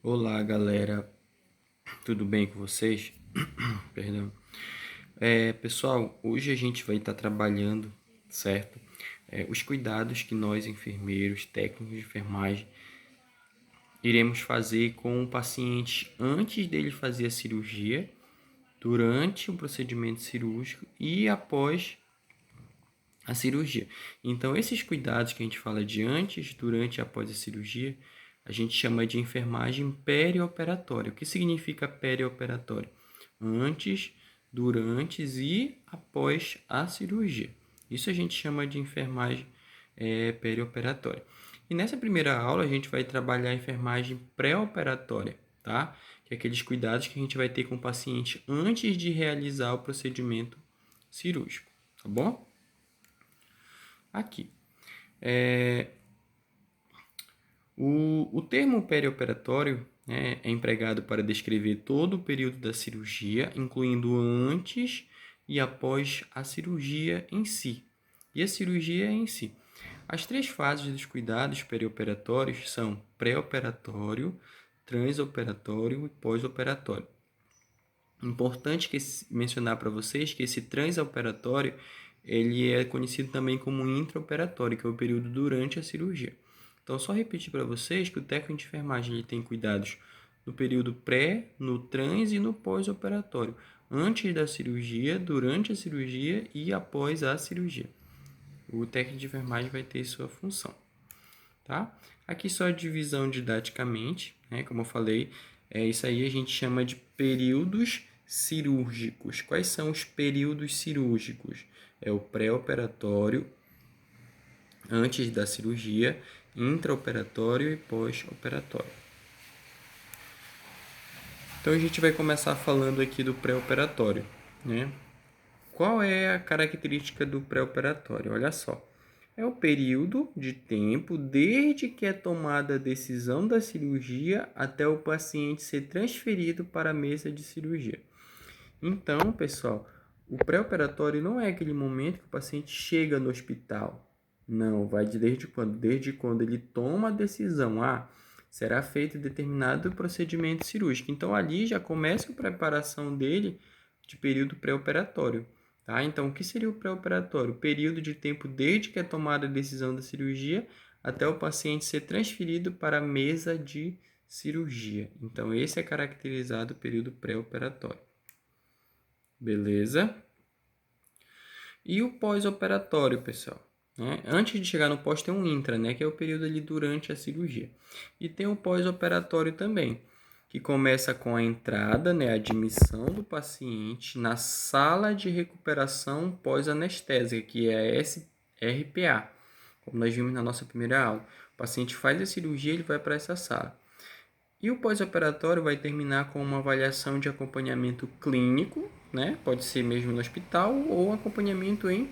Olá, galera. Tudo bem com vocês? Perdão. Pessoal, hoje a gente vai estar trabalhando, certo? Os cuidados que nós, enfermeiros, técnicos de enfermagem, iremos fazer com o paciente antes dele fazer a cirurgia, durante o procedimento cirúrgico e após a cirurgia. Então, esses cuidados que a gente fala de antes, durante e após a cirurgia, a gente chama de enfermagem perioperatória. O que significa perioperatório? Antes, durante e após a cirurgia. Isso a gente chama de enfermagem perioperatória. E nessa primeira aula a gente vai trabalhar a enfermagem pré-operatória, tá? Que é aqueles cuidados que a gente vai ter com o paciente antes de realizar o procedimento cirúrgico, tá bom? Aqui. O termo perioperatório, né, é empregado para descrever todo o período da cirurgia, incluindo antes e após a cirurgia em si. E a cirurgia em si. As três fases dos cuidados perioperatórios são pré-operatório, transoperatório e pós-operatório. Importante mencionar para vocês que esse transoperatório ele é conhecido também como intraoperatório, que é o período durante a cirurgia. Então, só repetir para vocês que o técnico de enfermagem ele tem cuidados no período pré, no trans e no pós-operatório, antes da cirurgia, durante a cirurgia e após a cirurgia. O técnico de enfermagem vai ter sua função, tá? Aqui só a divisão didaticamente, né? Como eu falei, isso aí a gente chama de períodos cirúrgicos. Quais são os períodos cirúrgicos? É o pré-operatório, antes da cirurgia, intraoperatório e pós-operatório. Então a gente vai começar falando aqui do pré-operatório, né? Qual é a característica do pré-operatório? Olha só. É o período de tempo desde que é tomada a decisão da cirurgia até o paciente ser transferido para a mesa de cirurgia. Então, pessoal, o pré-operatório não é aquele momento que o paciente chega no hospital. Não, vai desde quando? Desde quando ele toma a decisão. Será feito determinado procedimento cirúrgico. Então, ali já começa a preparação dele de período pré-operatório. Tá? Então, o que seria o pré-operatório? O período de tempo desde que é tomada a decisão da cirurgia até o paciente ser transferido para a mesa de cirurgia. Então, esse é caracterizado o período pré-operatório. Beleza? E o pós-operatório, pessoal? Né? Antes de chegar no pós tem um intra, né? Que é o período ali durante a cirurgia. E tem o pós-operatório também, que começa com a entrada, né, a admissão do paciente na sala de recuperação pós-anestésica, que é a SRPA, como nós vimos na nossa primeira aula. O paciente faz a cirurgia, ele vai para essa sala. E o pós-operatório vai terminar com uma avaliação de acompanhamento clínico, né? Pode ser mesmo no hospital ou acompanhamento em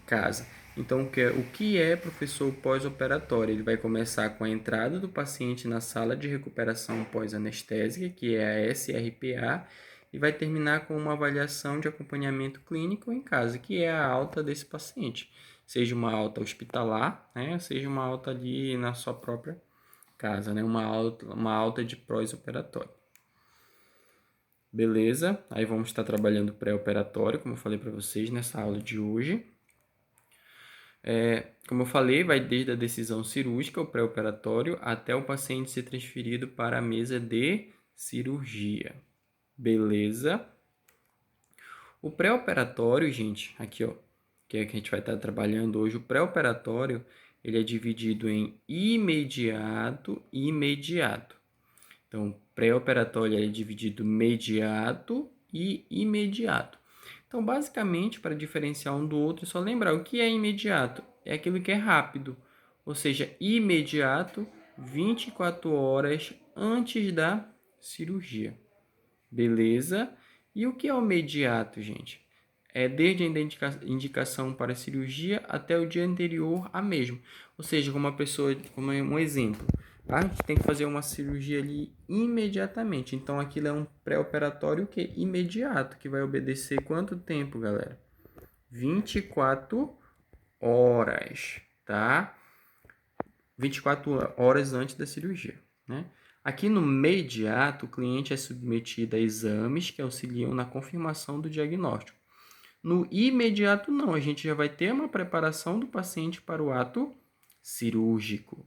casa. Então, o que é, professor, pós-operatório? Ele vai começar com a entrada do paciente na sala de recuperação pós-anestésica, que é a SRPA, e vai terminar com uma avaliação de acompanhamento clínico em casa, que é a alta desse paciente. Seja uma alta hospitalar, né? Seja uma alta ali na sua própria casa, né? Uma alta de pós-operatório. Beleza? Aí vamos estar trabalhando pré-operatório, como eu falei para vocês nessa aula de hoje. Como eu falei, vai desde a decisão cirúrgica, o pré-operatório, até o paciente ser transferido para a mesa de cirurgia. Beleza? O pré-operatório, gente, aqui ó, que é que a gente vai estar trabalhando hoje, o pré-operatório, ele é dividido em imediato e imediato. Então, pré-operatório é dividido mediato e imediato. Então, basicamente, para diferenciar um do outro, é só lembrar o que é imediato. É aquilo que é rápido, ou seja, imediato 24 horas antes da cirurgia. Beleza? E o que é o imediato, gente? É desde a indicação para a cirurgia até o dia anterior a mesmo. Ou seja, como um exemplo, a gente tem que fazer uma cirurgia ali imediatamente. Então, aquilo é um pré-operatório que é imediato, que vai obedecer quanto tempo, galera? 24 horas, tá? 24 horas antes da cirurgia. né? Aqui no mediato, o cliente é submetido a exames que auxiliam na confirmação do diagnóstico. No imediato, não, a gente já vai ter uma preparação do paciente para o ato cirúrgico.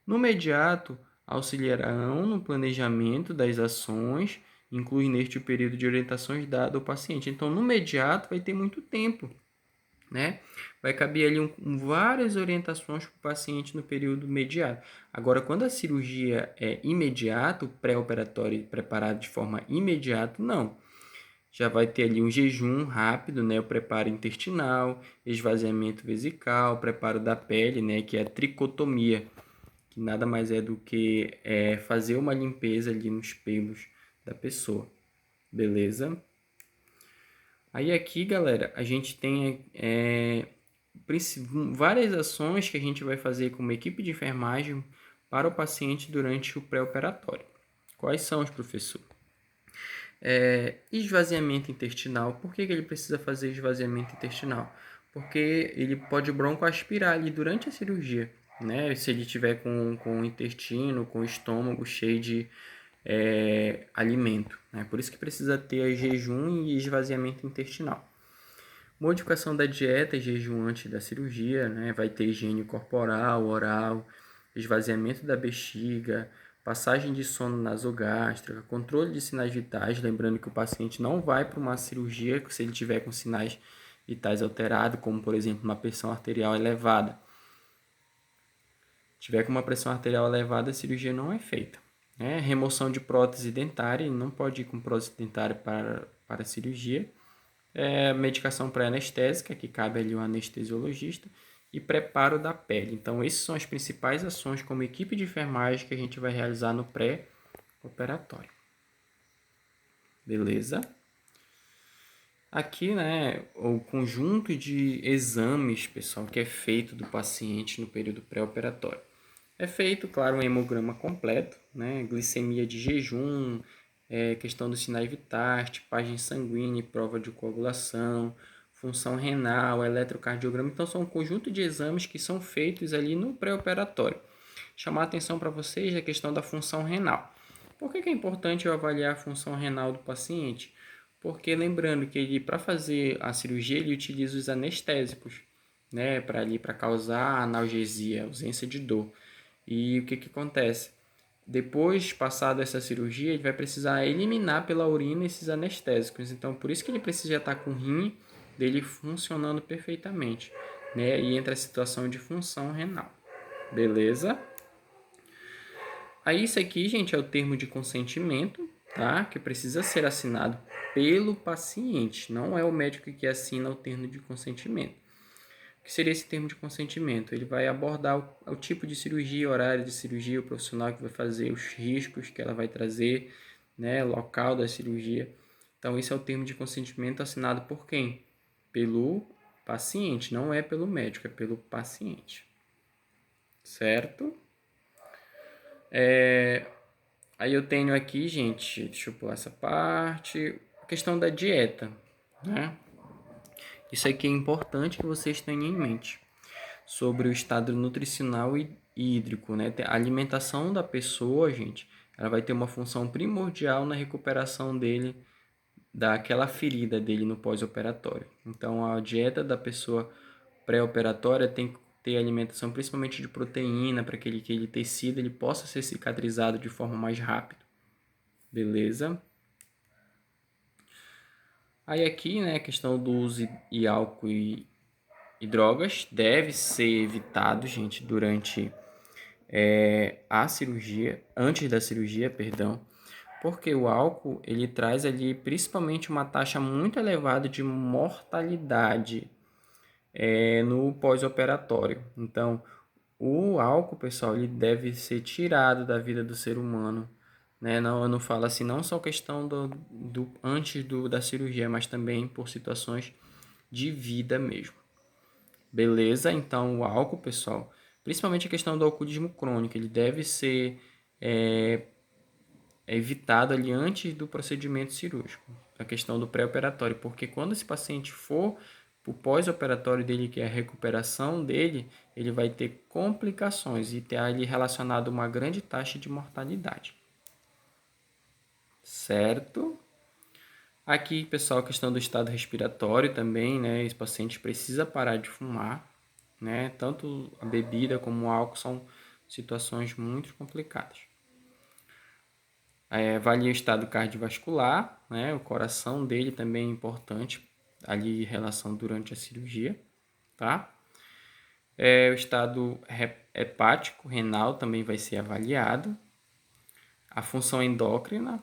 No mediato, auxiliarão no planejamento das ações, inclui neste o período de orientações dado ao paciente. Então, no mediato, vai ter muito tempo, né? Vai caber ali várias orientações para o paciente no período mediato. Agora, quando a cirurgia é imediata, o pré-operatório preparado de forma imediata, não. Já vai ter ali um jejum rápido, né? O preparo intestinal, esvaziamento vesical, preparo da pele, né? Que é a tricotomia, que nada mais é do que fazer uma limpeza ali nos pelos da pessoa, beleza? Aí aqui, galera, a gente tem várias ações que a gente vai fazer como equipe de enfermagem para o paciente durante o pré-operatório. Quais são os, professor? Esvaziamento intestinal. Por que ele precisa fazer esvaziamento intestinal? Porque ele pode broncoaspirar ali durante a cirurgia, né? Se ele tiver com o intestino, com o estômago cheio de alimento, né? Por isso que precisa ter jejum e esvaziamento intestinal. Modificação da dieta e jejum antes da cirurgia, né? Vai ter higiene corporal, oral, esvaziamento da bexiga, passagem de sono nasogástrica, controle de sinais vitais, lembrando que o paciente não vai para uma cirurgia se ele tiver com sinais vitais alterados, como por exemplo uma pressão arterial elevada. Se tiver com uma pressão arterial elevada, a cirurgia não é feita. Remoção de prótese dentária, ele não pode ir com prótese dentária para a cirurgia. Medicação pré-anestésica, que cabe ali o anestesiologista, e preparo da pele. Então, essas são as principais ações como equipe de enfermagem que a gente vai realizar no pré-operatório. Beleza? Aqui, né, o conjunto de exames, pessoal, que é feito do paciente no período pré-operatório. É feito, claro, um hemograma completo, né, glicemia de jejum, questão dos sinais vitais, tipagem sanguínea, prova de coagulação, função renal, eletrocardiograma. Então, são um conjunto de exames que são feitos ali no pré-operatório. Chamar a atenção para vocês a questão da função renal. Por que é importante eu avaliar a função renal do paciente? Porque lembrando que ele, para fazer a cirurgia, ele utiliza os anestésicos, né, para causar analgesia, ausência de dor. E o que acontece? Depois, passada essa cirurgia, ele vai precisar eliminar pela urina esses anestésicos. Então, por isso que ele precisa estar com o rim dele funcionando perfeitamente, né? E entra a situação de função renal. Beleza? Aí, isso aqui, gente, é o termo de consentimento, tá? Que precisa ser assinado pelo paciente. Não é o médico que assina o termo de consentimento. O que seria esse termo de consentimento? Ele vai abordar o tipo de cirurgia, horário de cirurgia, o profissional que vai fazer, os riscos que ela vai trazer, né, local da cirurgia. Então, esse é o termo de consentimento assinado por quem? Pelo paciente, não é pelo médico, é pelo paciente. Certo? Aí eu tenho aqui, gente, deixa eu pular essa parte, a questão da dieta, né? Isso aqui é importante que vocês tenham em mente sobre o estado nutricional e hídrico, né? A alimentação da pessoa, gente, ela vai ter uma função primordial na recuperação dele, daquela ferida dele no pós-operatório. Então, a dieta da pessoa pré-operatória tem que ter alimentação principalmente de proteína para que aquele tecido ele possa ser cicatrizado de forma mais rápida. Beleza? Aí aqui, né, a questão do uso de álcool e drogas deve ser evitado, gente, durante a cirurgia, antes da cirurgia, perdão, porque o álcool ele traz ali principalmente uma taxa muito elevada de mortalidade no pós-operatório. Então, o álcool, pessoal, ele deve ser tirado da vida do ser humano, né? Não, eu não falo assim, não só questão do antes da cirurgia, mas também por situações de vida mesmo. Beleza? Então, o álcool, pessoal, principalmente a questão do alcoolismo crônico, ele deve ser evitado ali antes do procedimento cirúrgico, a questão do pré-operatório, porque quando esse paciente for o pós-operatório dele, que é a recuperação dele, ele vai ter complicações e ter ali relacionado uma grande taxa de mortalidade. Certo? Aqui, pessoal, a questão do estado respiratório também, né? Esse paciente precisa parar de fumar, né? Tanto a bebida como o álcool são situações muito complicadas. Avalia o estado cardiovascular, né? O coração dele também é importante ali em relação durante a cirurgia, tá? O estado hepático, renal também vai ser avaliado. A função endócrina,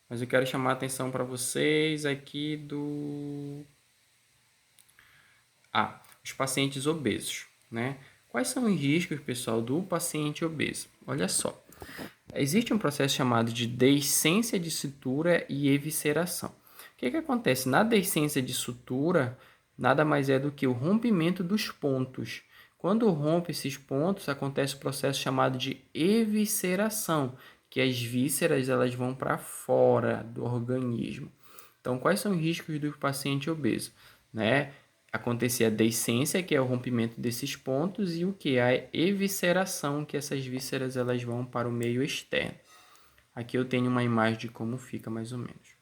mas eu quero chamar a atenção para vocês aqui os pacientes obesos, né? Quais são os riscos, pessoal, do paciente obeso? Olha só, existe um processo chamado de deiscência de sutura e evisceração. O que acontece? Na deiscência de sutura, nada mais é do que o rompimento dos pontos. Quando rompe esses pontos, acontece o processo chamado de evisceração, que as vísceras elas vão para fora do organismo. Então, quais são os riscos do paciente obeso? Né? Acontecer a deiscência, que é o rompimento desses pontos, e o que? A evisceração, que essas vísceras elas vão para o meio externo. Aqui eu tenho uma imagem de como fica mais ou menos.